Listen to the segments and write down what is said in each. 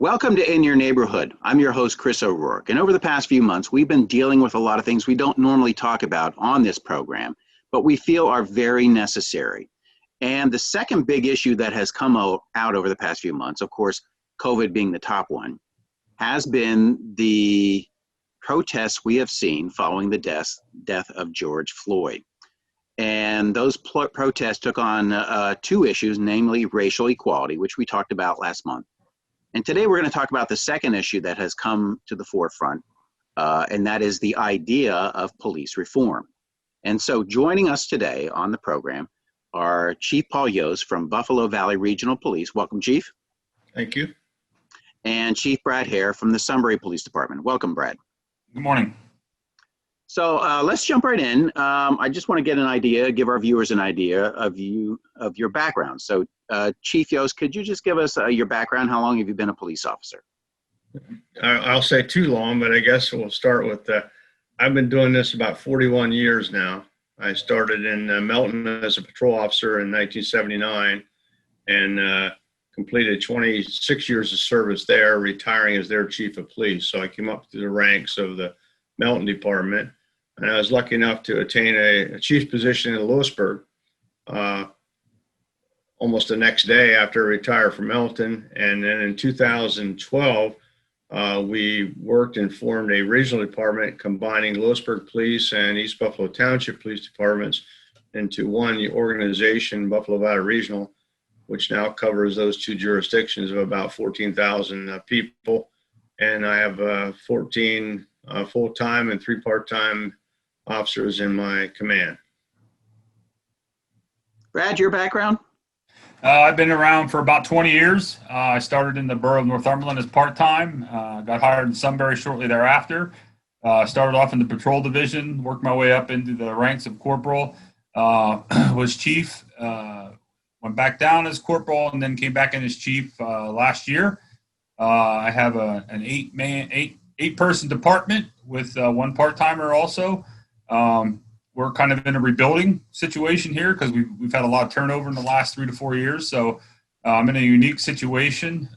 Welcome to In Your Neighborhood. I'm your host, Chris O'Rourke. And over the past few months, we've been dealing with a lot of things we don't normally talk about on this program, but we feel are very necessary. And the second big issue that has come out over the past few months, of course, COVID being the top one, has been the protests we have seen following the death of George Floyd. And those protests took on two issues, namely racial equality, which we talked about last month. And today we're going to talk about the second issue that has come to the forefront, and that is the idea of police reform. And so joining us today on the program are Chief Paul Yost from Buffalo Valley Regional Police. Welcome, Chief. Thank you. And Chief Brad Hare from the Sunburg Police Department. Welcome, Brad. Good morning. So let's jump right in. I just want to get an idea, give our viewers an idea of your background. So Chief Yost, could you just give us your background? How long have you been a police officer? I'll say too long, but I guess we'll start with, I've been doing this about 41 years now. I started in Melton as a patrol officer in 1979 and completed 26 years of service there, retiring as their chief of police. So I came up through the ranks of the Melton Department, and I was lucky enough to attain a chief position in Lewisburg almost the next day after I retired from Melton. And then in 2012, we worked and formed a regional department combining Lewisburg Police and East Buffalo Township Police Departments into one organization, Buffalo Valley Regional, which now covers those two jurisdictions of about 14,000 people. And I have 14 full-time and 3 part-time officers in my command. Brad, your background? I've been around for about 20 years. I started in the borough of Northumberland as part-time, got hired in Sunburg shortly thereafter. Started off in the patrol division, worked my way up into the ranks of corporal, was chief, went back down as corporal, and then came back in as chief last year. I have an eight-person department with one part-timer also. We're kind of in a rebuilding situation here because we've had a lot of turnover in the last 3 to 4 years. So I'm in a unique situation.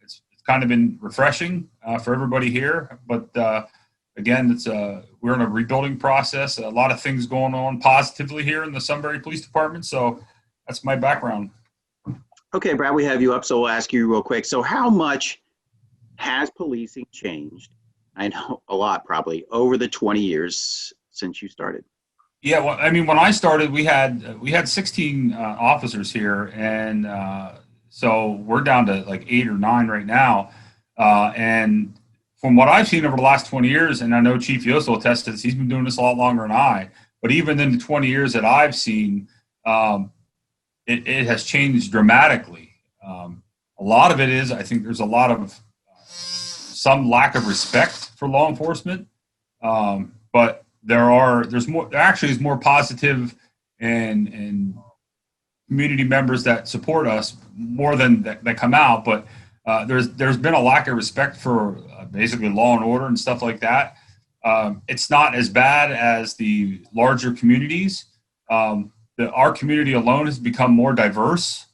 It's kind of been refreshing for everybody here. But again, we're in a rebuilding process. A lot of things going on positively here in the Sunbury Police Department. So that's my background. Okay, Brad, we have you up, so we'll ask you real quick. So how much has policing changed? I know a lot, probably, over the 20 years since you started. Yeah, well, I mean, when I started, we had 16 officers here, and so we're down to like 8 or 9 right now. And from what I've seen over the last 20 years, and I know Chief Yost will attest to this, he's been doing this a lot longer than I. But even in the 20 years that I've seen, it has changed dramatically. A lot of it is, I think, there's a lot of some lack of respect for law enforcement, but there actually is more positive and community members that support us more than that come out. But there's been a lack of respect for basically law and order and stuff like that. It's not as bad as the larger communities. Our community alone has become more diverse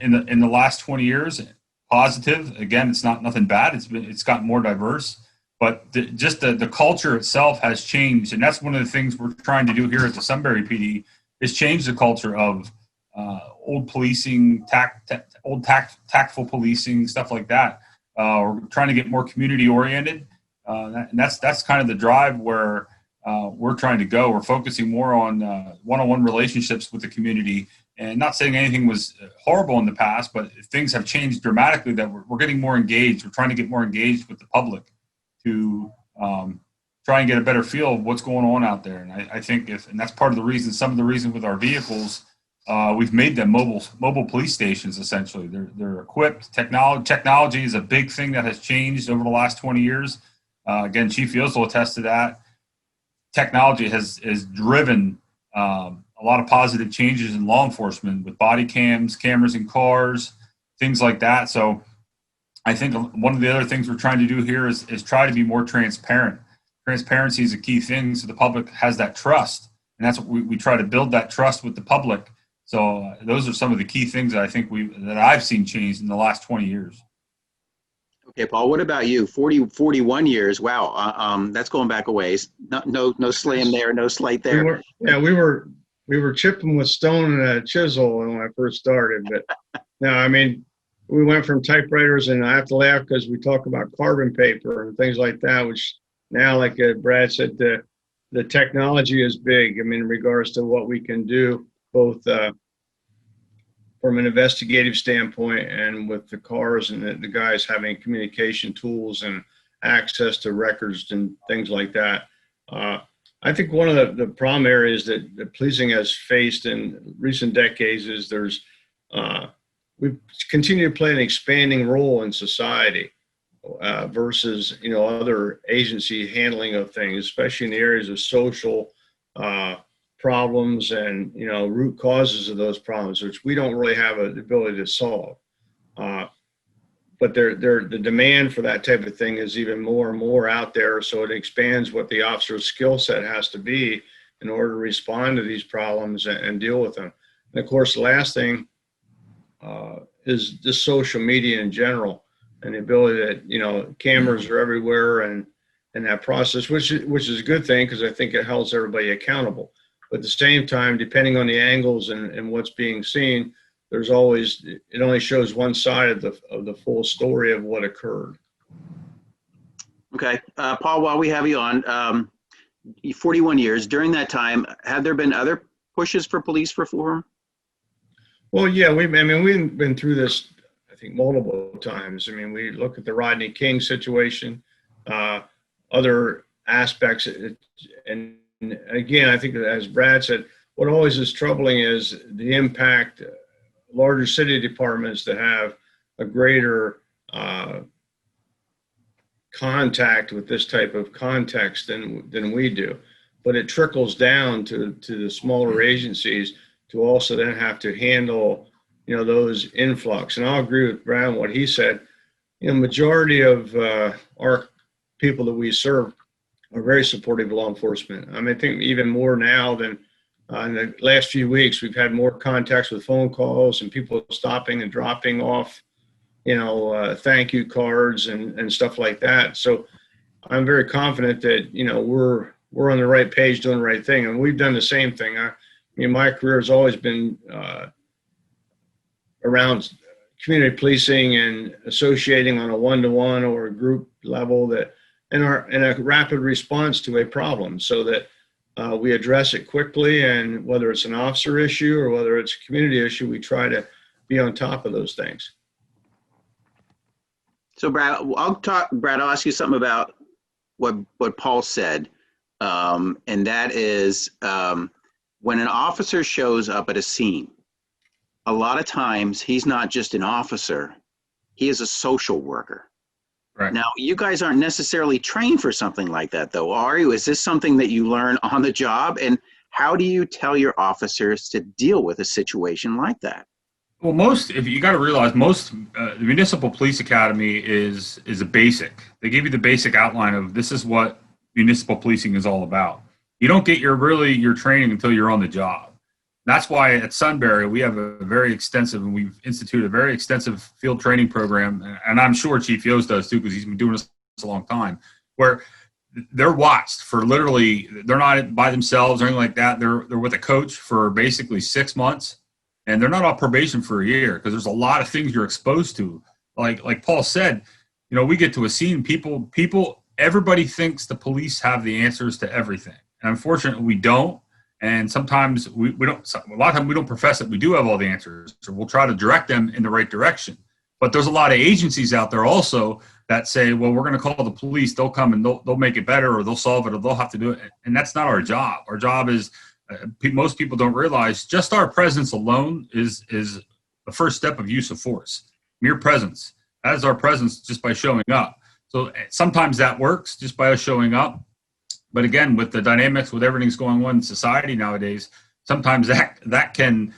in the last 20 years. Positive. Again, it's not nothing bad. It's gotten more diverse. But just the culture itself has changed, and that's one of the things we're trying to do here at the Sunbury PD is change the culture of old policing, tactful policing, stuff like that. We're trying to get more community oriented, and that's kind of the drive where we're trying to go. We're focusing more on one-on-one relationships with the community, and not saying anything was horrible in the past, but things have changed dramatically. That we're getting more engaged. We're trying to get more engaged with the public to try and get a better feel of what's going on out there. And I think and that's part of the reason, some of the reason with our vehicles, we've made them mobile police stations, essentially. They're equipped. Technology is a big thing that has changed over the last 20 years. Again, Chief Yost will attest to that. Technology has driven a lot of positive changes in law enforcement with body cams, cameras in cars, things like that. So I think one of the other things we're trying to do here is try to be more transparent. Transparency is a key thing, so the public has that trust, and that's what we try to build, that trust with the public. So those are some of the key things that I think that I've seen change in the last 20 years. Hey, Paul, what about you? 41 years. Wow. That's going back a ways. No slam there, no slate We there. were, yeah, we were chipping with stone and a chisel when I first started. But no, I mean, we went from typewriters, and I have to laugh because we talk about carbon paper and things like that, which now, like Brad said, the technology is big. I mean, in regards to what we can do, both from an investigative standpoint and with the cars and the guys having communication tools and access to records and things like that. I think one of the problem areas that policing has faced in recent decades is we've continued to play an expanding role in society versus other agency handling of things, especially in the areas of social problems and root causes of those problems, which we don't really have the ability to solve. But the demand for that type of thing is even more and more out there, so it expands what the officer's skill set has to be in order to respond to these problems and deal with them. And of course, the last thing is just social media in general, and the ability that cameras are everywhere and that process, which is a good thing because I think it holds everybody accountable. But at the same time, depending on the angles and what's being seen, there's always, it only shows one side of the full story of what occurred. Okay. Paul, while we have you on, 41 years, during that time, have there been other pushes for police reform? Well, yeah, we've been through this, I think, multiple times. I mean, we look at the Rodney King situation, other aspects, and again, I think that, as Brad said, what always is troubling is the impact larger city departments that have a greater contact with this type of context than we do. But it trickles down to the smaller agencies to also then have to handle, those influx. And I'll agree with Brad on what he said. Majority of our people that we serve are very supportive of law enforcement. I mean, I think even more now than in the last few weeks, we've had more contacts with phone calls and people stopping and dropping off, thank you cards and stuff like that. So I'm very confident that, we're on the right page doing the right thing. And we've done the same thing. My career has always been around community policing and associating on a one-to-one or a group level that in a rapid response to a problem, so that we address it quickly, and whether it's an officer issue or whether it's a community issue, we try to be on top of those things. So Brad, I'll ask you something about what Paul said, and that is when an officer shows up at a scene, a lot of times he's not just an officer, he is a social worker. Right. Now, you guys aren't necessarily trained for something like that, though, are you? Is this something that you learn on the job? And how do you tell your officers to deal with a situation like that? Well, if you got to realize, the municipal police academy is a basic. They give you the basic outline of this is what municipal policing is all about. You don't get your training until you're on the job. That's why at Sunbury we have we've instituted a very extensive field training program, and I'm sure Chief Yost does too because he's been doing this a long time, where they're watched for literally, they're not by themselves or anything like that. They're with a coach for basically 6 months, and they're not on probation for a year because there's a lot of things you're exposed to. Like Paul said, we get to a scene, everybody thinks the police have the answers to everything, and unfortunately we don't. And sometimes we don't. A lot of times we don't profess that we do have all the answers, or we'll try to direct them in the right direction. But there's a lot of agencies out there also that say, well, we're going to call the police. They'll come and they'll make it better, or they'll solve it, or they'll have to do it. And that's not our job. Our job is, most people don't realize, just our presence alone is the first step of use of force. Mere presence. That is our presence just by showing up. So sometimes that works just by us showing up. But again, with the dynamics, with everything's going on in society nowadays, sometimes that can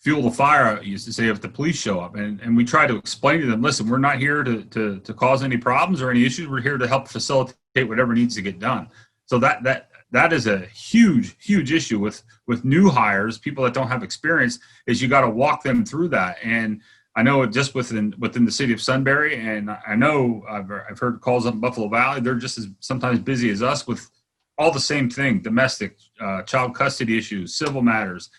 fuel the fire, used to say, if the police show up. And we try to explain to them, listen, we're not here to cause any problems or any issues. We're here to help facilitate whatever needs to get done. So that is a huge, huge issue with new hires, people that don't have experience, is you got to walk them through that. And I know it just within the city of Sunbury, and I know I've heard calls up in Buffalo Valley. They're just as sometimes busy as us with all the same thing: domestic, child custody issues, civil matters.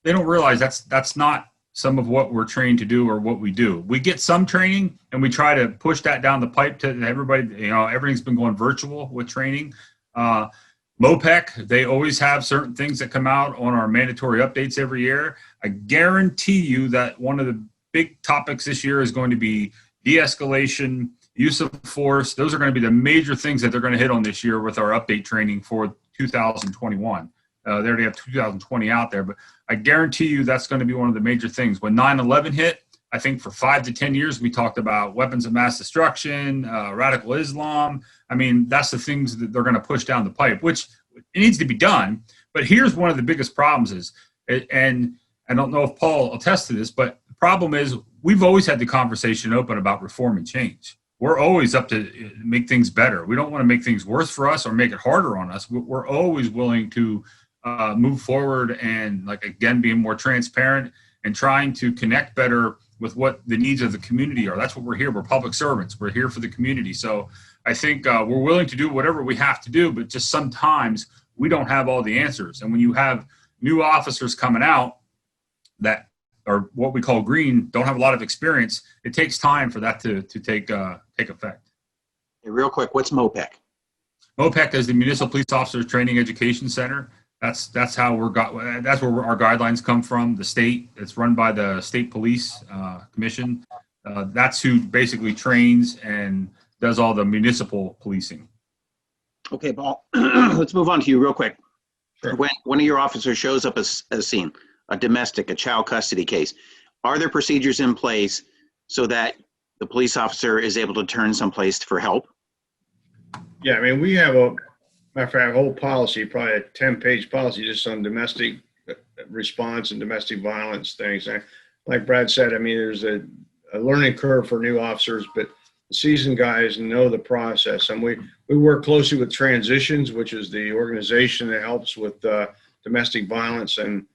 They don't realize that's not some of what we're trained to do or what we do. We get some training and we try to push that down the pipe to everybody. Everything's been going virtual with training. MOPEC, they always have certain things that come out on our mandatory updates every year. I guarantee you that one of the big topics this year is going to be de-escalation, use of force. Those are going to be the major things that they're going to hit on this year with our update training for 2021. They already have 2020 out there, but I guarantee you that's going to be one of the major things. When 9/11 hit, I think for 5 to 10 years, we talked about weapons of mass destruction, radical Islam. I mean, that's the things that they're going to push down the pipe, which it needs to be done. But here's one of the biggest problems is, and I don't know if Paul attests to this, but the problem is we've always had the conversation open about reform and change. We're always up to make things better. We don't want to make things worse for us or make it harder on us. We're always willing to move forward and, like, again, being more transparent and trying to connect better with what the needs of the community are. That's what we're here. We're public servants. We're here for the community. So I think we're willing to do whatever we have to do, but just sometimes we don't have all the answers. And when you have new officers coming out that are what we call green, don't have a lot of experience, it takes time for that to take effect. Hey, real quick, what's MOPEC? MOPEC is the Municipal Police Officers Training Education Center. That's how that's where our guidelines come from. The state, it's run by the State Police Commission. That's who basically trains and does all the municipal policing. Okay, Paul, let's move on to you real quick. Sure. When one of your officers shows up as a scene, a domestic, a child custody case, are there procedures in place so that the police officer is able to turn someplace for help? Yeah, I mean, we have matter of fact, a whole policy, probably a 10-page policy just on domestic response and domestic violence things. Like Brad said, I mean, there's a learning curve for new officers, but the seasoned guys know the process. And we work closely with Transitions, which is the organization that helps with domestic violence and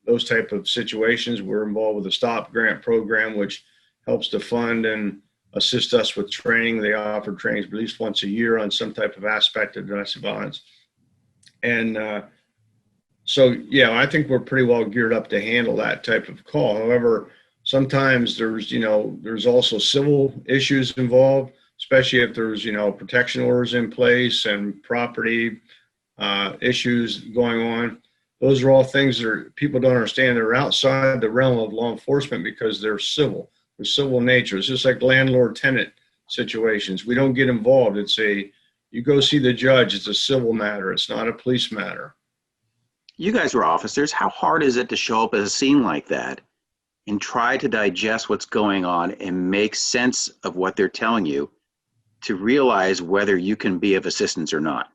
those type of situations. We're involved with the STOP grant program, which helps to fund and assist us with training. They offer trainings at least once a year on some type of aspect of domestic violence. And so, yeah, I think we're pretty well geared up to handle that type of call. However, sometimes there's also civil issues involved, especially if there's, protection orders in place and property issues going on. Those are all things that people don't understand. They're outside the realm of law enforcement because they're civil. They're civil nature. It's just like landlord-tenant situations. We don't get involved. You go see the judge. It's a civil matter. It's not a police matter. You guys were officers. How hard is it to show up at a scene like that and try to digest what's going on and make sense of what they're telling you to realize whether you can be of assistance or not?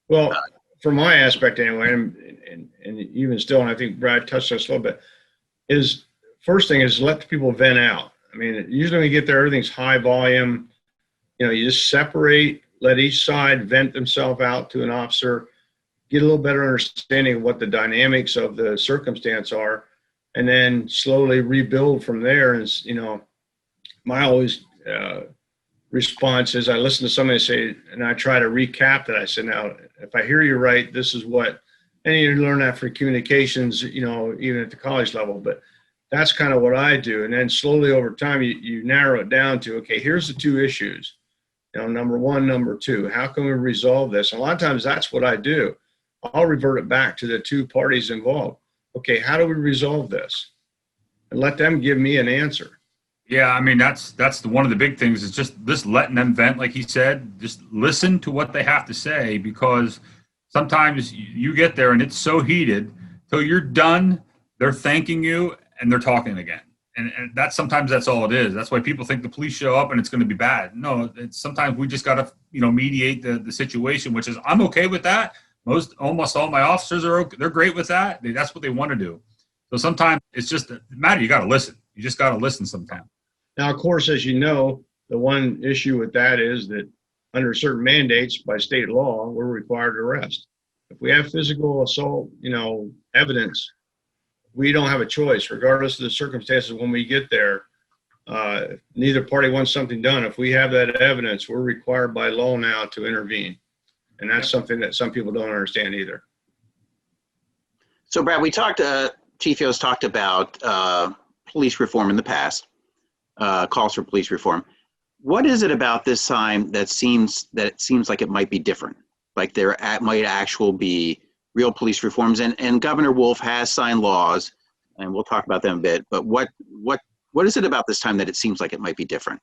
Well, from my aspect anyway, and even still, and I think Brad touched on this a little bit, is first thing is let the people vent out. I mean, usually when you get there, everything's high volume. You just separate, let each side vent themselves out to an officer, get a little better understanding of what the dynamics of the circumstance are, and then slowly rebuild from there. And, my always response is I listen to somebody say, and I try to recap that. I said, now, if I hear you right, this is what, and you learn that for communications, even at the college level, but that's kind of what I do. And then slowly over time, you narrow it down to, okay, here's the two issues. Number one, number two, how can we resolve this? And a lot of times that's what I do. I'll revert it back to the two parties involved. Okay, how do we resolve this? And let them give me an answer. Yeah, I mean, that's one of the big things is just letting them vent, like he said. Just listen to what they have to say, because sometimes you get there and it's so heated till you're done, they're thanking you and they're talking again. And sometimes that's all it is. That's why people think the police show up and it's going to be bad. No, sometimes we just got to, mediate the situation, which is, I'm okay with that. Almost all my officers they're great with that. That's what they want to do. So sometimes it's just a matter. You got to listen. You just got to listen sometimes. Now, of course, as you know, the one issue with that is that under certain mandates by state law, we're required to arrest. If we have physical assault, evidence, we don't have a choice, regardless of the circumstances when we get there. Neither party wants something done. If we have that evidence, we're required by law now to intervene. And that's something that some people don't understand either. So, Brad, Chief Yost talked about police reform in the past, calls for police reform. What is it about this time that it seems like it might be different? Like there might actually be real police reforms, and Governor Wolf has signed laws, and we'll talk about them a bit. But what is it about this time that it seems like it might be different?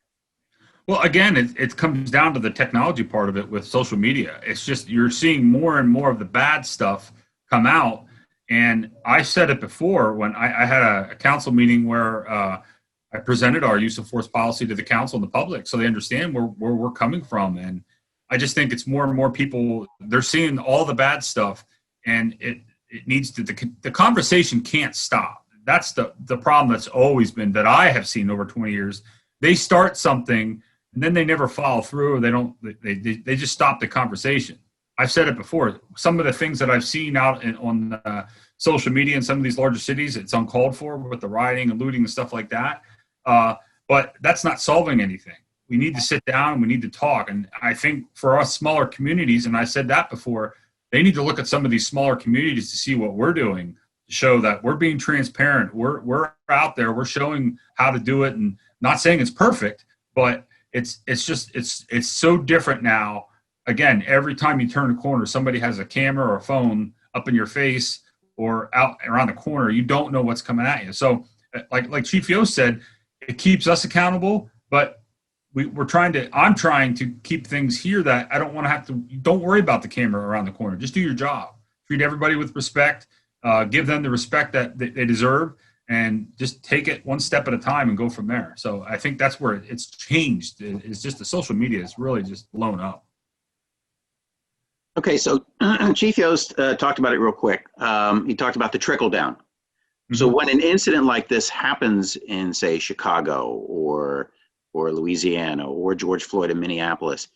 Well, again, it comes down to the technology part of it with social media. It's just you're seeing more and more of the bad stuff come out. And I said it before when I had a council meeting where I presented our use of force policy to the council and the public so they understand where we're coming from. And I just think it's more and more people, they're seeing all the bad stuff, and it needs to, the conversation can't stop. That's the problem that's always been, that I have seen over 20 years. They start something and then they never follow through. They just stop the conversation. I've said it before. Some of the things that I've seen out on social media in some of these larger cities, it's uncalled for with the rioting and looting and stuff like that. But that's not solving anything. We need to sit down and we need to talk. And I think for us smaller communities, and I said that before, they need to look at some of these smaller communities to see what we're doing, to show that we're being transparent. We're out there. We're showing how to do it, and not saying it's perfect, but it's so different now. Again, every time you turn a corner, somebody has a camera or a phone up in your face or out around the corner. You don't know what's coming at you. So like Chief Yost said, it keeps us accountable, but I'm trying to keep things here that I don't want to have to, don't worry about the camera around the corner. Just do your job. Treat everybody with respect, give them the respect that they deserve, and just take it one step at a time and go from there. So I think that's where it's changed. It's just the social media is really just blown up. Okay, so Chief Yost talked about it real quick. He talked about the trickle down. Mm-hmm. So when an incident like this happens in, say, Chicago or Louisiana or George Floyd in Minneapolis,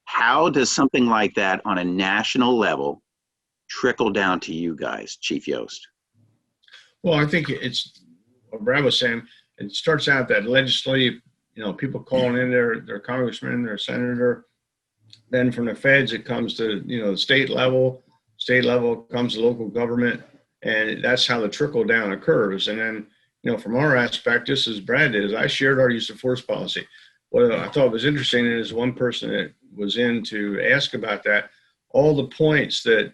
how does something like that on a national level trickle down to you guys, Chief Yost? Well, I think it's what Brad was saying. It starts out that legislative, people calling in their congressman, their senator. Then from the feds, it comes to, the state level. State level comes to local government. And that's how the trickle down occurs. And then, from our aspect, just as Brad did, is I shared our use of force policy. What I thought was interesting is one person that was in to ask about that, all the points that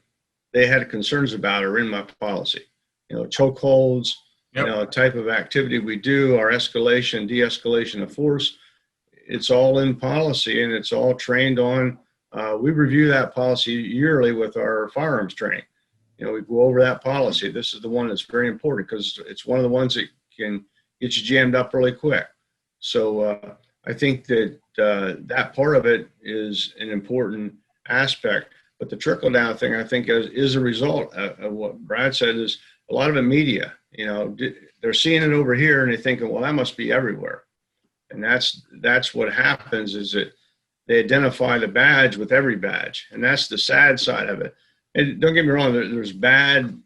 they had concerns about are in my policy. Chokeholds, yep. Type of activity we do, our escalation, de-escalation of force, it's all in policy and it's all trained on. We review that policy yearly with our firearms training. We go over that policy. This is the one that's very important because it's one of the ones that can get you jammed up really quick. So I think that that part of it is an important aspect. But the trickle down thing, I think, is a result of what Brad said. Is a lot of the media, they're seeing it over here and they're thinking, well, that must be everywhere. And that's what happens, is that they identify the badge with every badge. And that's the sad side of it. And don't get me wrong, there's bad,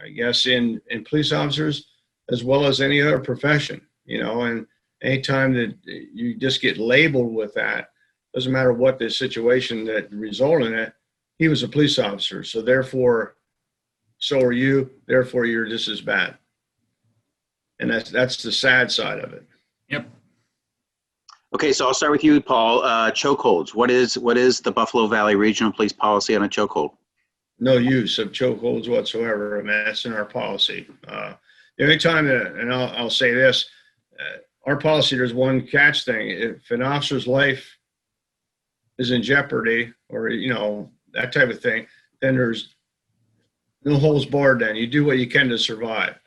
I guess, in police officers as well as any other profession, and anytime that you just get labeled with that, doesn't matter what the situation that resulted in it, he was a police officer. So therefore, so are you, therefore you're just as bad. And that's the sad side of it. Yep. Okay, so I'll start with you, Paul. Chokeholds. What is the Buffalo Valley Regional Police policy on a chokehold? No use of chokeholds whatsoever. I mean, that's in our policy. The only time that, and I'll say this, our policy, there's one catch thing. If an officer's life is in jeopardy or, that type of thing, then there's no holds barred then. You do what you can to survive.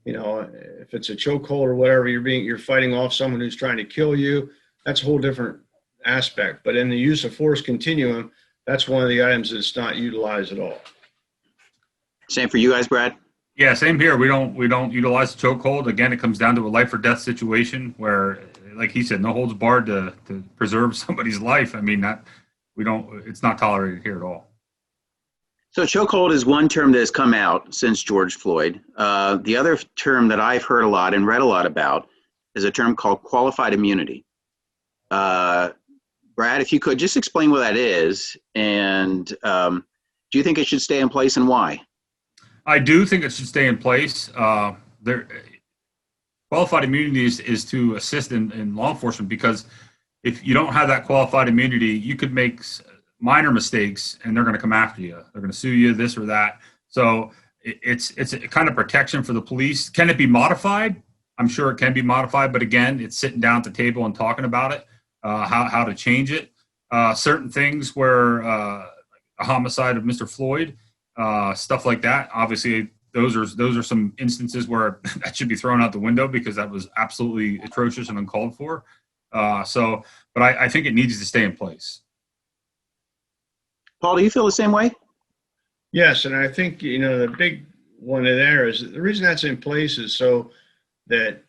If it's a chokehold or whatever, you're fighting off someone who's trying to kill you, that's a whole different aspect. But in the use of force continuum, that's one of the items that's not utilized at all. Same for you guys, Brad? Yeah, same here. We don't utilize the chokehold. Again, it comes down to a life or death situation where, like he said, no holds barred to preserve somebody's life. I mean, it's not tolerated here at all. So chokehold is one term that has come out since George Floyd. The other term that I've heard a lot and read a lot about is a term called qualified immunity. Brad, if you could just explain what that is, and do you think it should stay in place and why? I do think it should stay in place. Qualified immunity is to assist in law enforcement, because if you don't have that qualified immunity, you could make minor mistakes and they're going to come after you. They're going to sue you, this or that. So it's a kind of protection for the police. Can it be modified? I'm sure it can be modified, but again, it's sitting down at the table and talking about it, how to change it. Certain things where a homicide of Mr. Floyd, stuff like that. Obviously, those are some instances where that should be thrown out the window because that was absolutely atrocious and uncalled for. But I think it needs to stay in place. Paul, do you feel the same way? Yes, and I think, the big one in there is the reason that's in place is so that,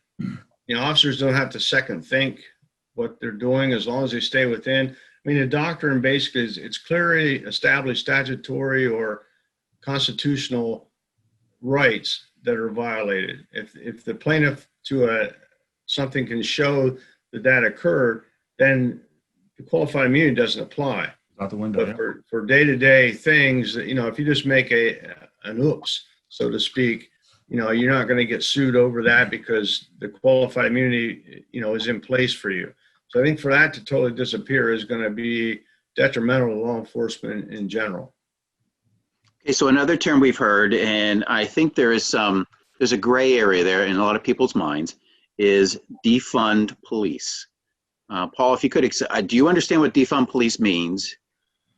officers don't have to second think what they're doing as long as they stay within. I mean, the doctrine basically is it's clearly established statutory or constitutional rights that are violated. If the plaintiff to something can show that occurred, then the qualified immunity doesn't apply. Out the window. But for day-to-day things, if you just make an oops, so to speak, you're not going to get sued over that because the qualified immunity, is in place for you. So I think for that to totally disappear is going to be detrimental to law enforcement in general. Okay, so another term we've heard, and I think there's a gray area there in a lot of people's minds, is defund police. Paul, if you could, do you understand what defund police means?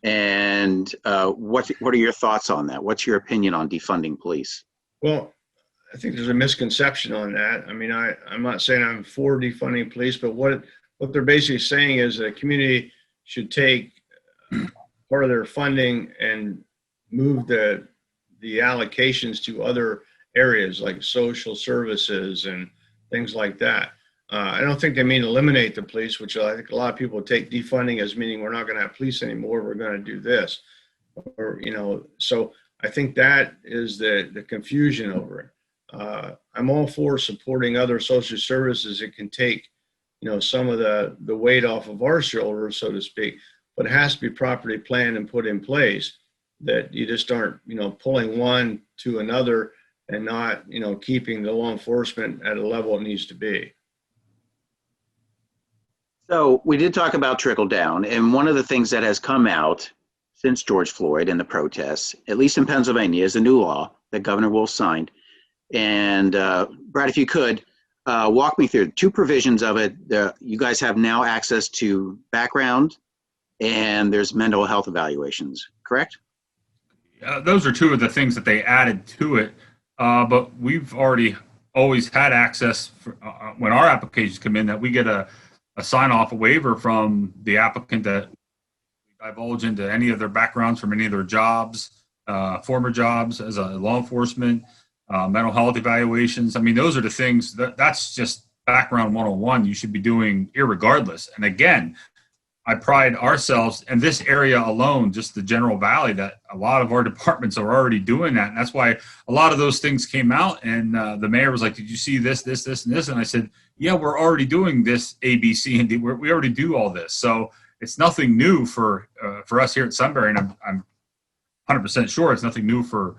And what are your thoughts on that? What's your opinion on defunding police? Well, I think there's a misconception on that. I mean, I'm not saying I'm for defunding police, but what they're basically saying is that a community should take part of their funding and move the allocations to other areas like social services and things like that. I don't think they mean eliminate the police, which I think a lot of people take defunding as meaning we're not going to have police anymore. We're going to do this, or So I think that is the confusion over it. I'm all for supporting other social services that can take, some of the weight off of our shoulders, so to speak. But it has to be properly planned and put in place. That you just aren't, pulling one to another and not, keeping the law enforcement at a level it needs to be. So we did talk about trickle down, and one of the things that has come out since George Floyd and the protests, at least in Pennsylvania, is a new law that Governor Wolf signed. And Brad, if you could walk me through 2 provisions of it. You guys have now access to background, and there's mental health evaluations, correct? Those are 2 of the things that they added to it, but we've always had access when our applications come in that we get a sign-off, a waiver from the applicant that divulge into any of their backgrounds from any of their jobs, former jobs as a law enforcement, mental health evaluations. I mean, those are the things that's just background 101 you should be doing irregardless. And again, I pride ourselves in this area alone, just the General Valley, that a lot of our departments are already doing that. And that's why a lot of those things came out. And the mayor was like, did you see this, this, this, and this? And I said, yeah, we're already doing this A, B, C, and D. We already do all this. So it's nothing new for us here at Sunburg. And I'm 100% sure it's nothing new for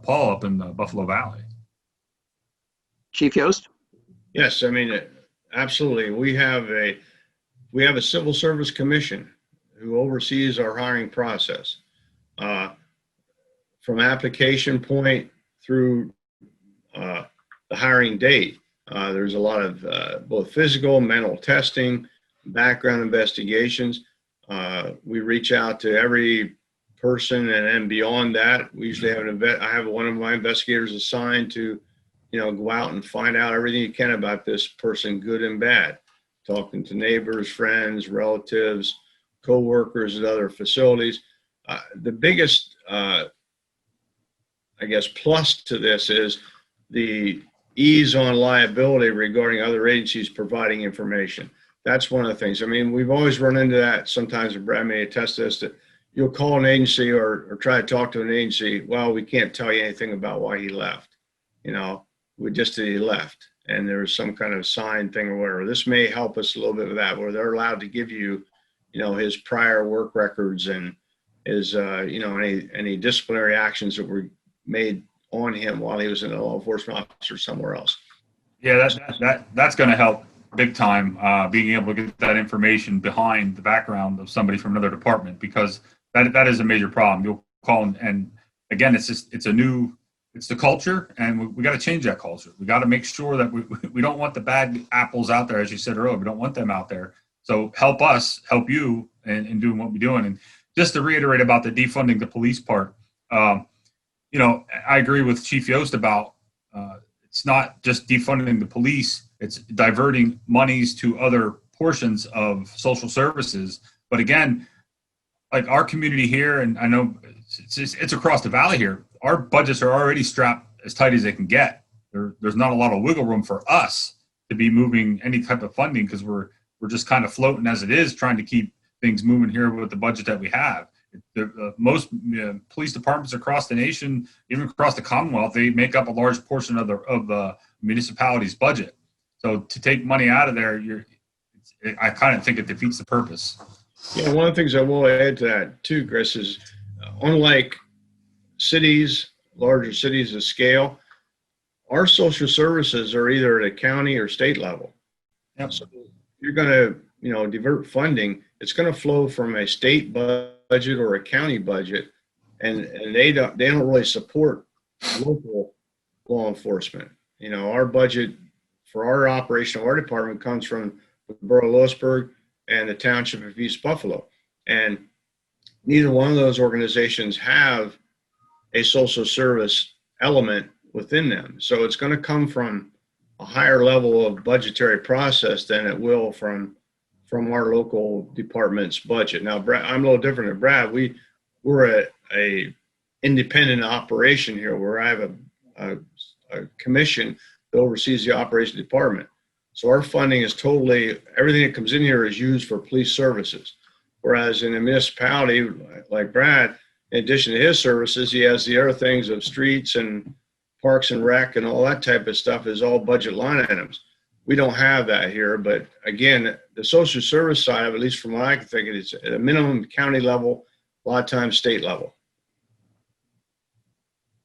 Paul up in the Buffalo Valley. Chief Yost? Yes, I mean, absolutely. We have a civil service commission who oversees our hiring process from application point through the hiring date. There's a lot of both physical, mental testing, background investigations. We reach out to every person, and then beyond that, we usually have I have one of my investigators assigned to, go out and find out everything you can about this person, good and bad. Talking to neighbors, friends, relatives, co-workers at other facilities. The biggest, plus to this is the ease on liability regarding other agencies providing information. That's one of the things. I mean, we've always run into that sometimes, and Brad may attest to this, that, you'll call an agency or try to talk to an agency. Well, we can't tell you anything about why he left. We just did he left, and there's some kind of sign thing or whatever. This may help us a little bit with that, where they're allowed to give you, his prior work records and his, any disciplinary actions that were made on him while he was in a law enforcement officer somewhere else. Yeah, that's going to help big time, being able to get that information behind the background of somebody from another department, because that is a major problem. You'll call and again, it's the culture, and we got to change that culture. We got to make sure that we don't want the bad apples out there, as you said earlier. We don't want them out there. So help us, help you in doing what we're doing. And just to reiterate about the defunding the police part, I agree with Chief Yost about it's not just defunding the police, it's diverting monies to other portions of social services. But again, like our community here, and I know it's across the valley here, our budgets are already strapped as tight as they can get. There's not a lot of wiggle room for us to be moving any type of funding, because we're just kind of floating as it is, trying to keep things moving here with the budget that we have. Most police departments across the nation, even across the Commonwealth, they make up a large portion of the municipality's budget. So to take money out of there, I kind of think it defeats the purpose. Yeah, one of the things I will add to that too, Chris, is unlike cities, larger cities of scale, our social services are either at a county or state level. Yep. So if you're going to, divert funding, it's going to flow from a state budget or a county budget, and they don't really support local law enforcement. Our budget for our operation of our department comes from the borough of Lewisburg and the township of East Buffalo, and neither one of those organizations have a social service element within them. So it's going to come from a higher level of budgetary process than it will from our local department's budget. Now, Brad, I'm a little different than Brad. We're a independent operation here, where I have a commission that oversees the operation department. So our funding is totally, everything that comes in here is used for police services. Whereas in a municipality like Brad, in addition to his services, he has the other things of streets and parks and rec and all that type of stuff is all budget line items. We don't have that here, but again, the social service side of it, at least from what I can think of, it's at a minimum county level, a lot of times state level.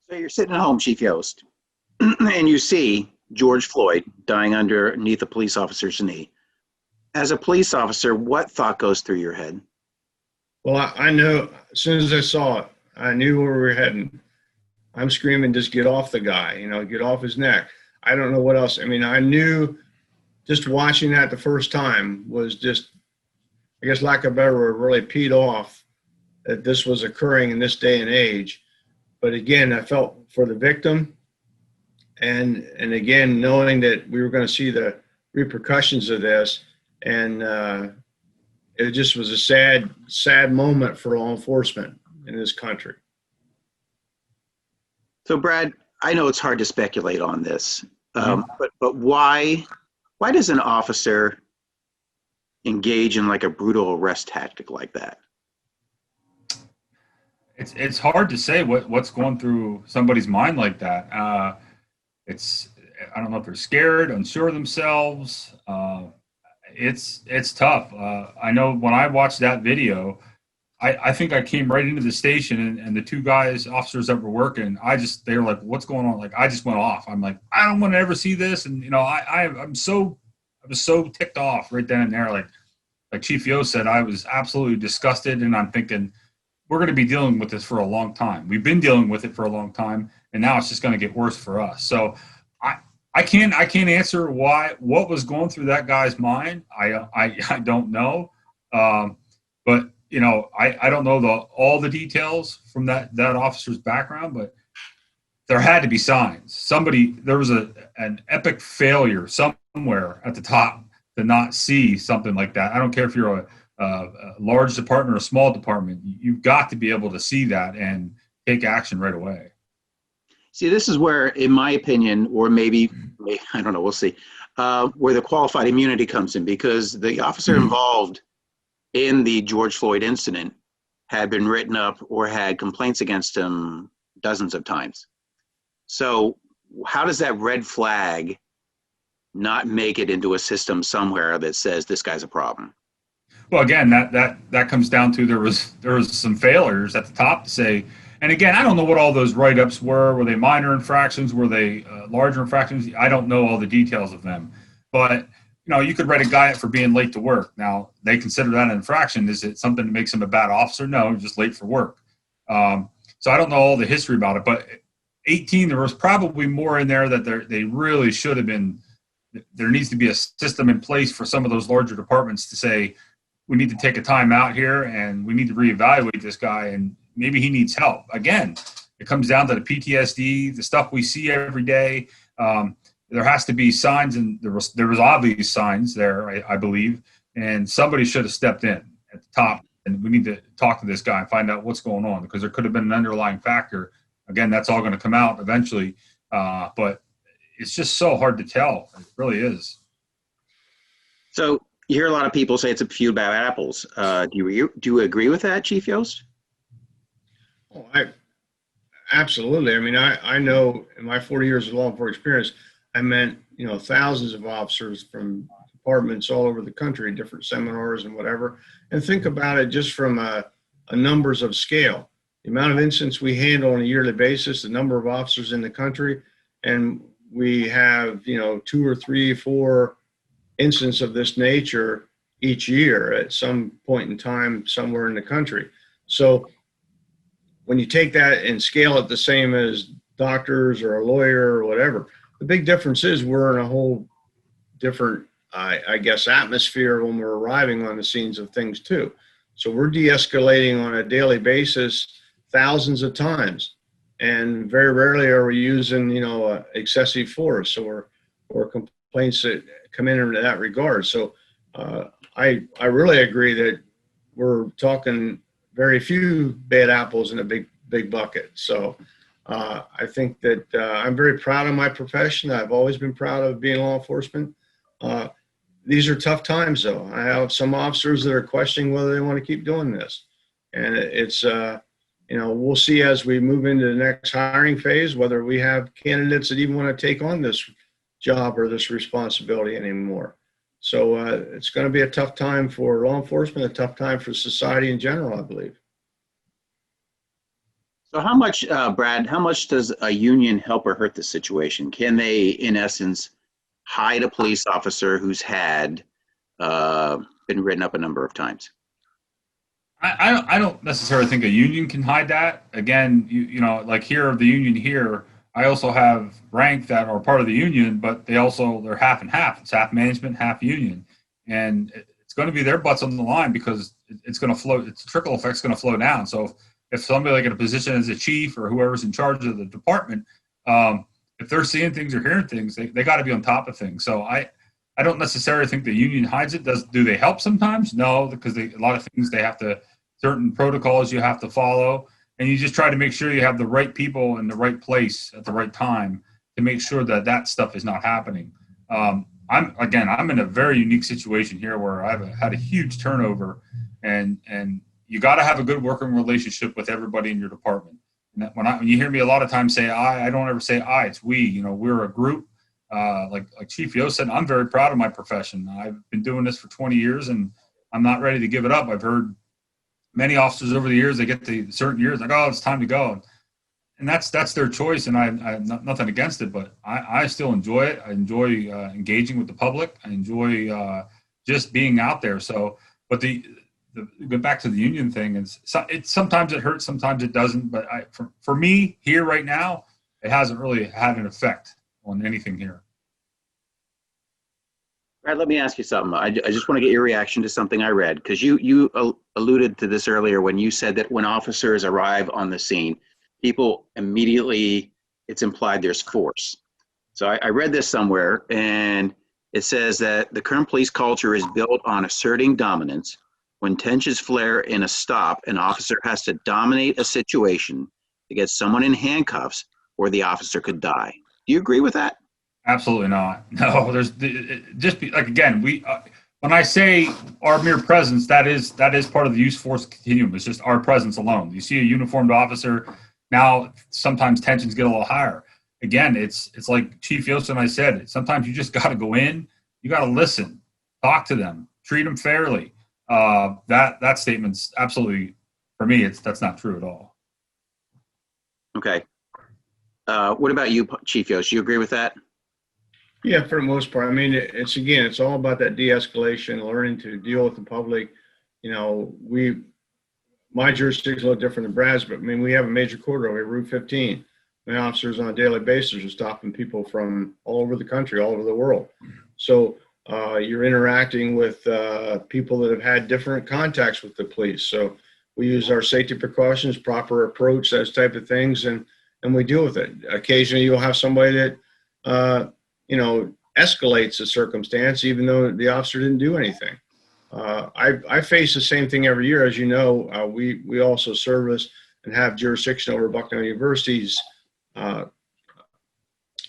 So you're sitting at home, Chief Yost, and you see George Floyd dying underneath a police officer's knee. As a police officer, what thought goes through your head? Well, I know as soon as I saw it, I knew where we were heading. I'm screaming, just get off the guy, get off his neck. I don't know what else. I mean, I knew just watching that the first time was just, I guess, lack of a better word, really peed off that this was occurring in this day and age. But again, I felt for the victim. And again, knowing that we were going to see the repercussions of this, and it just was a sad moment for law enforcement in this country. So, Brad, I know it's hard to speculate on this, but why does an officer engage in like a brutal arrest tactic like that? It's hard to say what's going through somebody's mind like that. I don't know if they're scared, unsure of themselves. It's tough. I know when I watched that video, I think I came right into the station, and the two officers that were working, they were like, what's going on? Like, I just went off. I'm like, I don't want to ever see this. And, I was so ticked off right then and there. Like Chief Yost said, I was absolutely disgusted. And I'm thinking, we're going to be dealing with this for a long time. We've been dealing with it for a long time, and now it's just going to get worse for us. So I can't answer what was going through that guy's mind. I don't know. But I don't know all the details from that officer's background, but there had to be signs. There was an epic failure somewhere at the top to not see something like that. I don't care if you're a large department or a small department. You've got to be able to see that and take action right away. See, this is where, in my opinion, or maybe I don't know, we'll see, where the qualified immunity comes in, because the officer involved in the George Floyd incident had been written up or had complaints against him dozens of times. So how does that red flag not make it into a system somewhere that says this guy's a problem? Well, again, that comes down to there was some failures at the top to say, and again, I don't know what all those write-ups were. Were they minor infractions? Were they larger infractions? I don't know all the details of them, but you could write a guy up for being late to work. Now they consider that an infraction. Is it something that makes him a bad officer? No, he's just late for work. So I don't know all the history about it, but 18, there was probably more in there that they really should have been. There needs to be a system in place for some of those larger departments to say, we need to take a time out here and we need to reevaluate this guy and maybe he needs help. Again, it comes down to the PTSD, the stuff we see every day. There has to be signs, and there was obvious signs there, I believe, and somebody should have stepped in at the top, and we need to talk to this guy and find out what's going on, because there could have been an underlying factor. Again, that's all going to come out eventually, but it's just so hard to tell. It really is. So you hear a lot of people say it's a few bad apples. Do you agree with that, Chief Yost? Oh, absolutely. I mean, I know in my 40 years of law enforcement experience, I met thousands of officers from departments all over the country, different seminars and whatever. And think about it just from a numbers of scale. The amount of incidents we handle on a yearly basis, the number of officers in the country, and we have 2 or 3, 4 incidents of this nature each year at some point in time somewhere in the country. So when you take that and scale it the same as doctors or a lawyer or whatever, the big difference is we're in a whole different, I guess, atmosphere when we're arriving on the scenes of things too. So we're de-escalating on a daily basis thousands of times, and very rarely are we using excessive force or complaints that come in that regard. So I really agree that we're talking very few bad apples in a big bucket. So I think that I'm very proud of my profession. I've always been proud of being law enforcement. These are tough times, though. I have some officers that are questioning whether they want to keep doing this, and it's we'll see as we move into the next hiring phase whether we have candidates that even want to take on this job or this responsibility anymore. So it's going to be a tough time for law enforcement, a tough time for society in general, I believe. So how much, Brad, how much does a union help or hurt the situation? Can they, in essence, hide a police officer who's had been written up a number of times? I don't necessarily think a union can hide that. Again, like here, the union here, I also have rank that are part of the union, but they're half and half. It's half management, half union. And it's going to be their butts on the line because it's going to flow. It's trickle effect's going to flow down. So if somebody like in a position as a chief or whoever's in charge of the department, if they're seeing things or hearing things, they got to be on top of things. So I don't necessarily think the union hides it. Do they help sometimes? No, because a lot of things certain protocols you have to follow, and you just try to make sure you have the right people in the right place at the right time to make sure that stuff is not happening. I'm in a very unique situation here where I've had a huge turnover, and you got to have a good working relationship with everybody in your department. And when you hear me a lot of times say I don't ever say I, it's we. We're a group. Like Chief Yost said, I'm very proud of my profession. I've been doing this for 20 years, and I'm not ready to give it up. I've heard many officers over the years, they get to certain years like, oh, it's time to go. And that's their choice, and I have nothing against it, but I still enjoy it. I enjoy engaging with the public. I enjoy just being out there. So, but go back to the union thing, it's sometimes it hurts, sometimes it doesn't. But for me here right now, it hasn't really had an effect on anything here. Brad, let me ask you something. I just want to get your reaction to something I read, because you alluded to this earlier when you said that when officers arrive on the scene, people immediately, it's implied there's force. So I read this somewhere, and it says that the current police culture is built on asserting dominance. When tensions flare in a stop, an officer has to dominate a situation to get someone in handcuffs, or the officer could die. Do you agree with that? Absolutely not. No, again, when I say our mere presence, that is part of the use force continuum. It's just our presence alone. You see a uniformed officer, now sometimes tensions get a little higher. Again, it's like Chief Yost and I said, sometimes you just got to go in, you got to listen, talk to them, treat them fairly. That statement's absolutely, for me, that's not true at all. Okay. What about you, Chief Yost? You agree with that? Yeah, for the most part. I mean, it's all about that de-escalation, learning to deal with the public. You know, my jurisdiction is a little different than Brad's, but I mean, we have a major corridor, we have Route 15. My officers on a daily basis are stopping people from all over the country, all over the world. So you're interacting with people that have had different contacts with the police. So we use our safety precautions, proper approach, those type of things, and we deal with it. Occasionally you'll have somebody that, escalates a circumstance, even though the officer didn't do anything. I face the same thing every year. As you know, we also service and have jurisdiction over Bucknell University's, not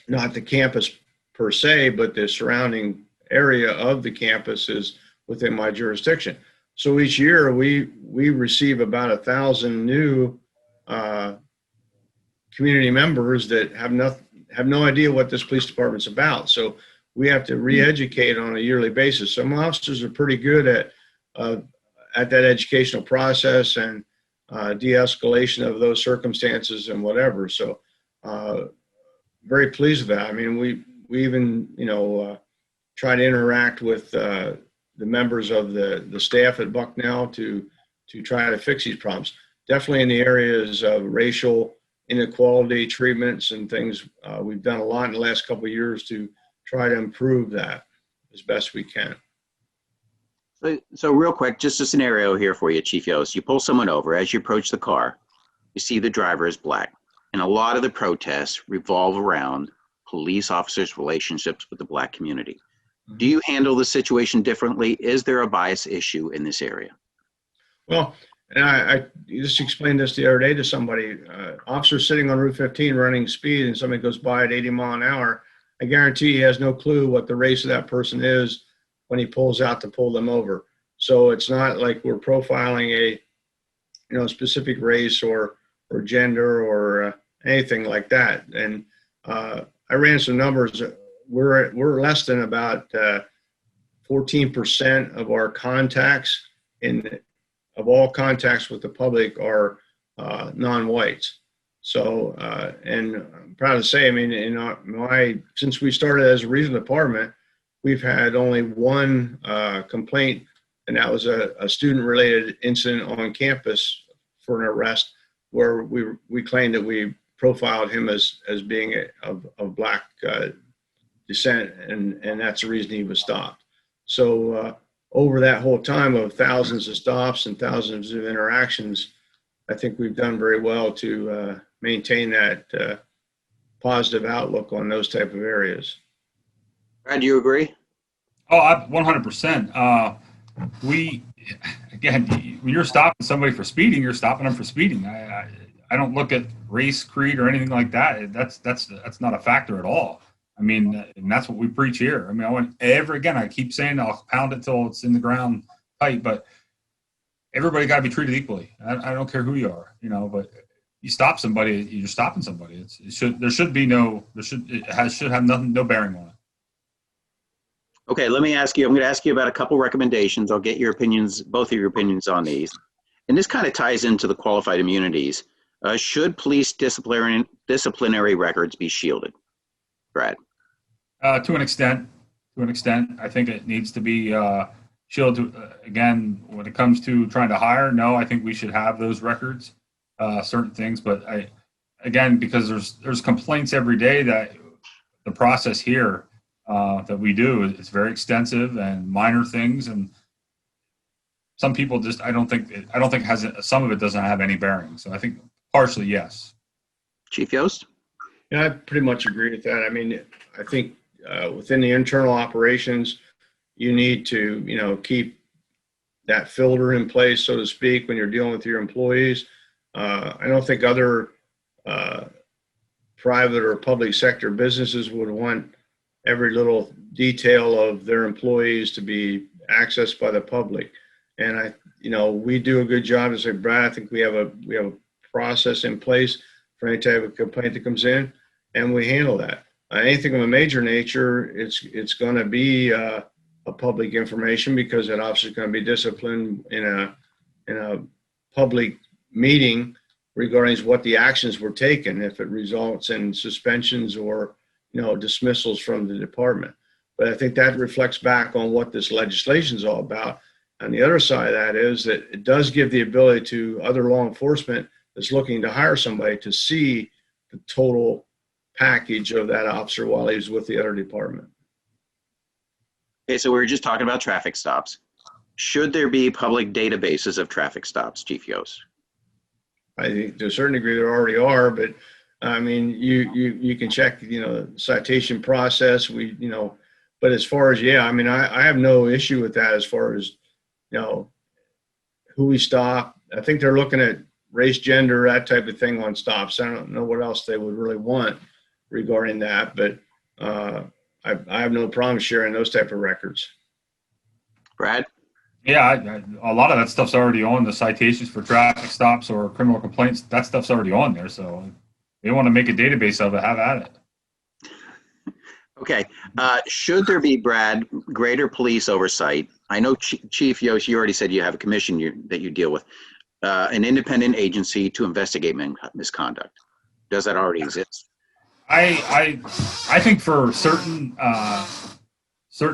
the campus per se, but the surrounding area of the campus is within my jurisdiction. So each year we receive about 1,000 new community members that have no idea what this police department's about. So we have to re-educate on a yearly basis. Some officers are pretty good at that educational process and de-escalation of those circumstances and whatever. So very pleased with that. I mean, we even try to interact with the members of the staff at Bucknell to try to fix these problems. Definitely in the areas of racial inequality treatments and things, we've done a lot in the last couple of years to try to improve that as best we can. So real quick, just a scenario here for you, Chief Yost. You pull someone over. As you approach the car, you see the driver is black. And a lot of the protests revolve around police officers' relationships with the black community. Do you handle the situation differently? Is there a bias issue in this area? Well, and I just explained this the other day to somebody. Officer sitting on Route 15 running speed and somebody goes by at 80 mile an hour, I guarantee he has no clue what the race of that person is when he pulls out to pull them over. So it's not like we're profiling a specific race or gender or anything like that. And I ran some numbers. We're less than about 14% of our contacts of all contacts with the public are non-whites. So, and I'm proud to say, I mean, since we started as a regional department, we've had only one complaint, and that was a student-related incident on campus for an arrest where we claimed that we profiled him as being of black descent, and that's the reason he was stopped. So over that whole time of thousands of stops and thousands of interactions, I think we've done very well to maintain that positive outlook on those type of areas. Brad, do you agree? Oh, 100%. Again, when you're stopping somebody for speeding, you're stopping them for speeding. I don't look at race, creed, or anything like that. That's not a factor at all. I mean, and that's what we preach here. I mean, I keep saying I'll pound it till it's in the ground tight, but everybody got to be treated equally. I don't care who you are, but you stop somebody, you're stopping somebody. There should have no bearing on it. Okay, let me ask you, I'm going to ask you about a couple recommendations. I'll get your opinions, both of your opinions on these. And this kind of ties into the qualified immunities. Should police disciplinary records be shielded? Brad? To an extent. I think it needs to be shielded. Again, when it comes to trying to hire, no, I think we should have those records, certain things. But because there's complaints every day that the process here that we do is very extensive and minor things, and some people just I don't think some of it doesn't have any bearing. So I think partially yes. Chief Yost? Yeah, I pretty much agree with that. I mean, I think within the internal operations, you need to keep that filter in place, so to speak, when you're dealing with your employees. I don't think other private or public sector businesses would want every little detail of their employees to be accessed by the public. And we do a good job. As like Brad, I think we have a process in place for any type of complaint that comes in, and we handle that. Anything of a major nature, it's going to be a public information, because that officer is going to be disciplined in a public meeting regarding what the actions were taken, if it results in suspensions or dismissals from the department. But I think that reflects back on what this legislation is all about. And the other side of that is that it does give the ability to other law enforcement that's looking to hire somebody to see the total package of that officer while he's with the other department. Okay, so we were just talking about traffic stops. Should there be public databases of traffic stops, Chief Yost? I think to a certain degree there already are, but I mean, you can check, citation process. But as far as, I mean, I have no issue with that as far as, who we stop. I think they're looking at race, gender, that type of thing on stops. I don't know what else they would really want regarding that, but I have no problem sharing those type of records. Brad? Yeah, a lot of that stuff's already on the citations for traffic stops or criminal complaints. That stuff's already on there. So if you want to make a database of it, have at it. Okay. Should there be, Brad, greater police oversight? I know, Chief Yost, you already said you have a commission that you deal with, an independent agency to investigate misconduct. Does that already exist? I think for certain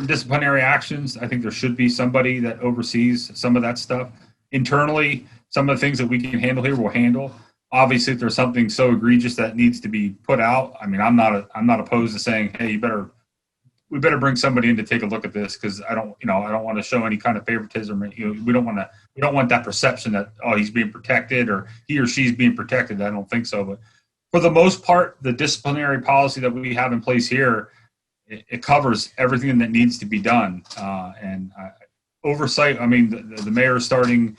disciplinary actions, I think there should be somebody that oversees some of that stuff. Internally, some of the things that we can handle here, we'll handle. Obviously, if there's something so egregious that needs to be put out, I mean, I'm not opposed to saying, hey, we better bring somebody in to take a look at this, because I don't want to show any kind of favoritism. We don't want that perception that, oh, he's being protected or he or she's being protected. I don't think so. But for the most part, the disciplinary policy that we have in place here, it covers everything that needs to be done. And oversight, I mean, the mayor is starting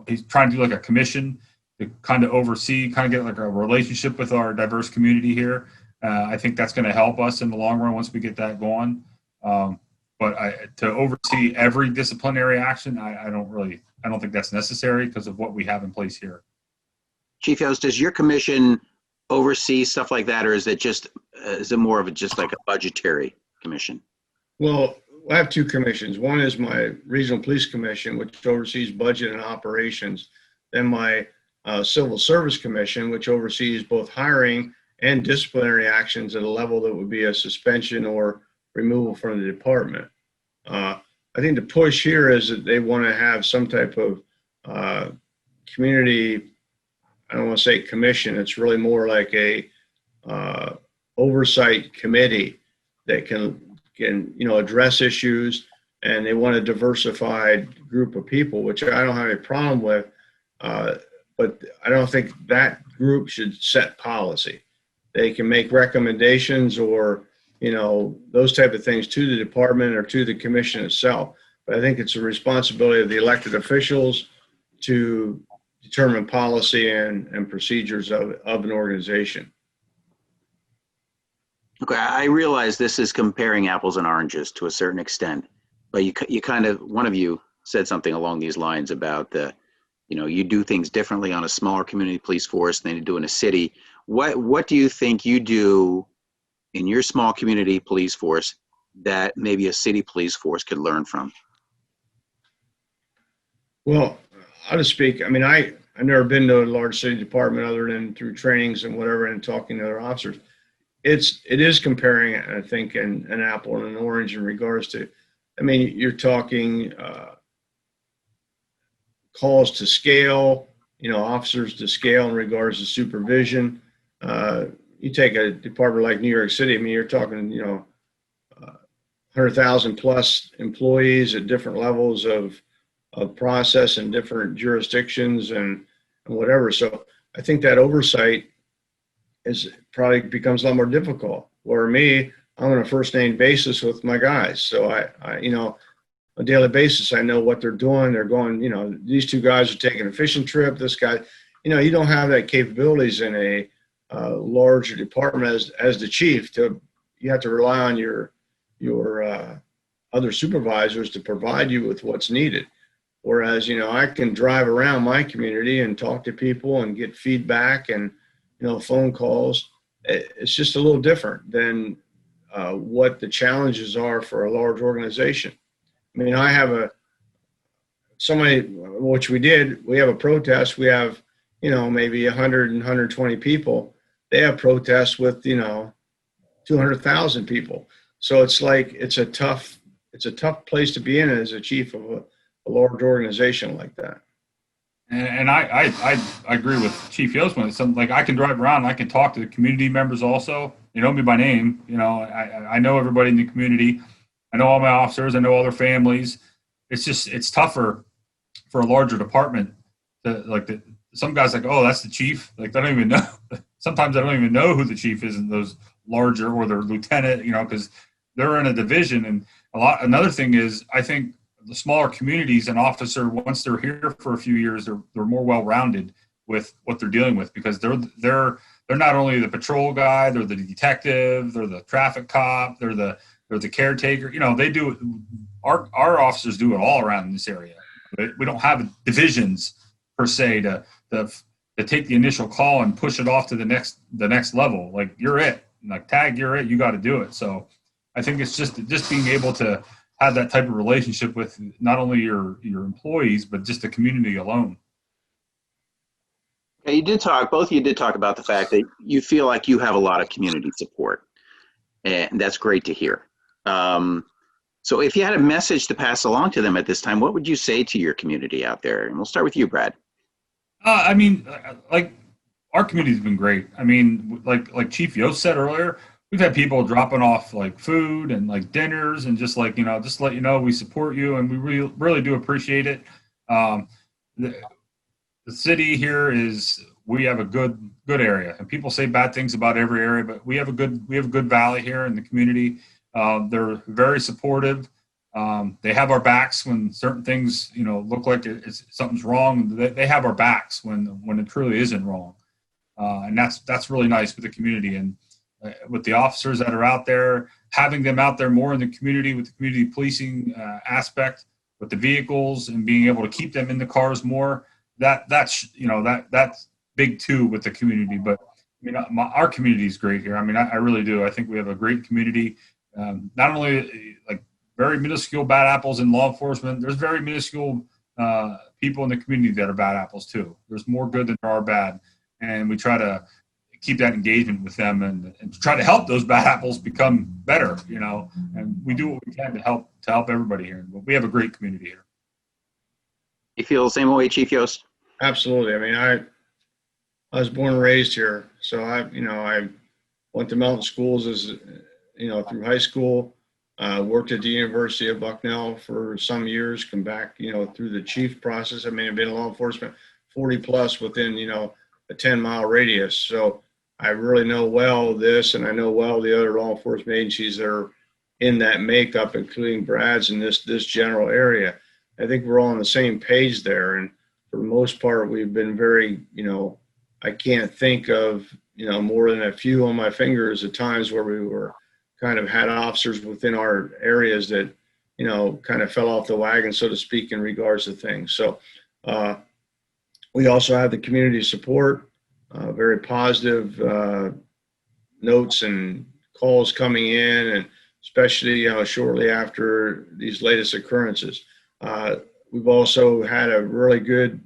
he's trying to do like a commission to kind of oversee, kind of get like a relationship with our diverse community here. I think that's going to help us in the long run once we get that going. But to oversee every disciplinary action, I don't think that's necessary because of what we have in place here. Chief Yost, does your commission oversee stuff like that, or is it more of just like a budgetary commission? Well, I have two commissions. One is my regional police commission, which oversees budget and operations. Then my civil service commission, which oversees both hiring and disciplinary actions at a level that would be a suspension or removal from the department. I think the push here is that they want to have some type of community, I don't want to say commission, it's really more like a oversight committee that can address issues, and they want a diversified group of people, which I don't have a problem with, but I don't think that group should set policy. They can make recommendations or those type of things to the department or to the commission itself, but I think it's a responsibility of the elected officials to determine policy and procedures of an organization. Okay, I realize this is comparing apples and oranges to a certain extent, but you kind of, one of you said something along these lines about you do things differently on a smaller community police force than you do in a city. What do you think you do in your small community police force that maybe a city police force could learn from? Well, I'll just speak. I mean, I've never been to a large city department other than through trainings and whatever and talking to other officers. It is comparing, I think, an apple and an orange in regards to, I mean, you're talking calls to scale, officers to scale in regards to supervision. You take a department like New York City, I mean, you're talking, 100,000 plus employees at different levels of process in different jurisdictions and whatever. So I think that oversight probably becomes a lot more difficult. Where me, I'm on a first name basis with my guys. So I on a daily basis, I know what they're doing. They're going, these two guys are taking a fishing trip. This guy, you don't have that capabilities in a larger department as the chief. You have to rely on your your other supervisors to provide you with what's needed. Whereas, I can drive around my community and talk to people and get feedback and, phone calls. It's just a little different than what the challenges are for a large organization. I mean, I have which we have a protest. We have, maybe 100 and 120 people. They have protests with, 200,000 people. So it's like, it's a tough place to be in as a chief of a large organization like that. And I agree with Chief Yost when it's something like I can drive around and I can talk to the community members also. They know me by name. I know everybody in the community. I know all my officers. I know all their families. It's tougher for a larger department to some guys like, oh, that's the chief. Like they don't even know. Sometimes I don't even know who the chief is in those larger or their lieutenant, because they're in a division. And another thing is, I think the smaller communities, an officer, once they're here for a few years, they're more well-rounded with what they're dealing with, because they're not only the patrol guy, they're the detective, they're the traffic cop, they're the caretaker. They do our officers do it all around in this area. We don't have divisions per se to take the initial call and push it off to the next level. Like you're it, like tag, you're it. You got to do it. So I think it's just being able to have that type of relationship with not only your employees, but just the community alone. Yeah, both of you did talk about the fact that you feel like you have a lot of community support, and that's great to hear. So if you had a message to pass along to them at this time, what would you say to your community out there? And we'll start with you, Brad. Like our community's been great. I mean, like Chief Yost said earlier, we've had people dropping off like food and like dinners and just let you know we support you and we really do appreciate it. The city here we have a good area, and people say bad things about every area, but we have a good valley here in the community. They're very supportive. They have our backs when certain things look like something's wrong. They have our backs when it truly isn't wrong, and that's really nice with the community and with the officers that are out there, having them out there more in the community with the community policing aspect with the vehicles and being able to keep them in the cars more. That's big too with the community. But I mean, our community is great here. I mean, I really do. I think we have a great community. Not only like very minuscule bad apples in law enforcement, there's very minuscule people in the community that are bad apples too. There's more good than there are bad. And we try to keep that engagement with them and try to help those bad apples become better, and we do what we can to help everybody here. But we have a great community here. You feel the same way, Chief Yost? Absolutely. I mean, I was born and raised here. So I went to Mountain Schools as, through high school, worked at the University of Bucknell for some years, come back, through the chief process. I mean, I've been in law enforcement 40 plus within, a 10-mile radius. So I really know well this, and I know well the other law enforcement agencies that are in that makeup, including Brad's in this general area. I think we're all on the same page there. And for the most part, we've been very, I can't think of, more than a few on my fingers at times where we were kind of had officers within our areas that, kind of fell off the wagon, so to speak, in regards to things. So we also have the community support, very positive notes and calls coming in, and especially shortly after these latest occurrences. We've also had a really good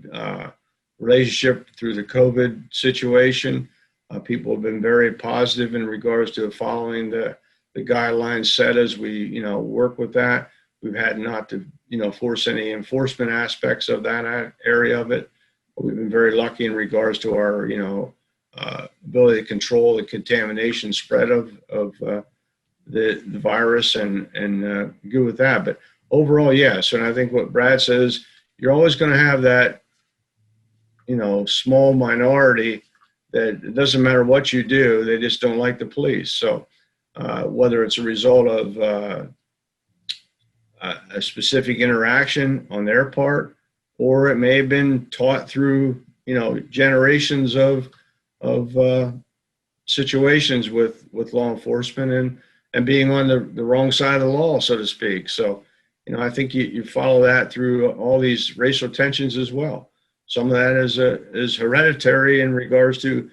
relationship through the COVID situation. People have been very positive in regards to following the guidelines set as we work with that. We've had not to force any enforcement aspects of that area of it. But we've been very lucky in regards to our ability to control the contamination spread of the virus and good with that. But overall, yes. And I think what Brad says, you're always going to have that, small minority that it doesn't matter what you do, they just don't like the police. So whether it's a result of a specific interaction on their part, or it may have been taught through, generations of situations with law enforcement, and being on the wrong side of the law, so to speak. So, I think you follow that through all these racial tensions as well. Some of that is hereditary in regards to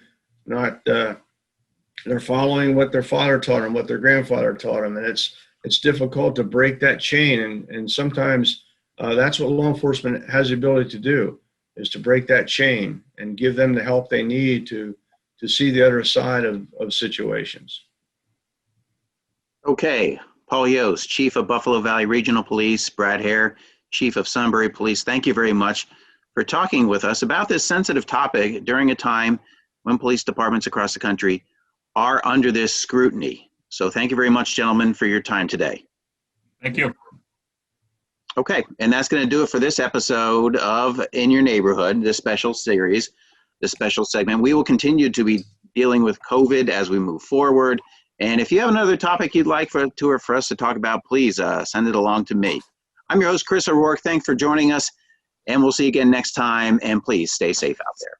not they're following what their father taught them, what their grandfather taught them, and it's difficult to break that chain. And sometimes that's what law enforcement has the ability to do, is to break that chain and give them the help they need to see the other side of situations. Okay, Paul Yost, Chief of Buffalo Valley Regional Police, Brad Hare, Chief of Sunburg Police, thank you very much for talking with us about this sensitive topic during a time when police departments across the country are under this scrutiny. So thank you very much, gentlemen, for your time today. Thank you. Okay, and that's going to do it for this episode of In Your Neighborhood, this special series, this special segment. We will continue to be dealing with COVID as we move forward. And if you have another topic you'd like for us to talk about, please send it along to me. I'm your host, Chris O'Rourke. Thanks for joining us, and we'll see you again next time. And please stay safe out there.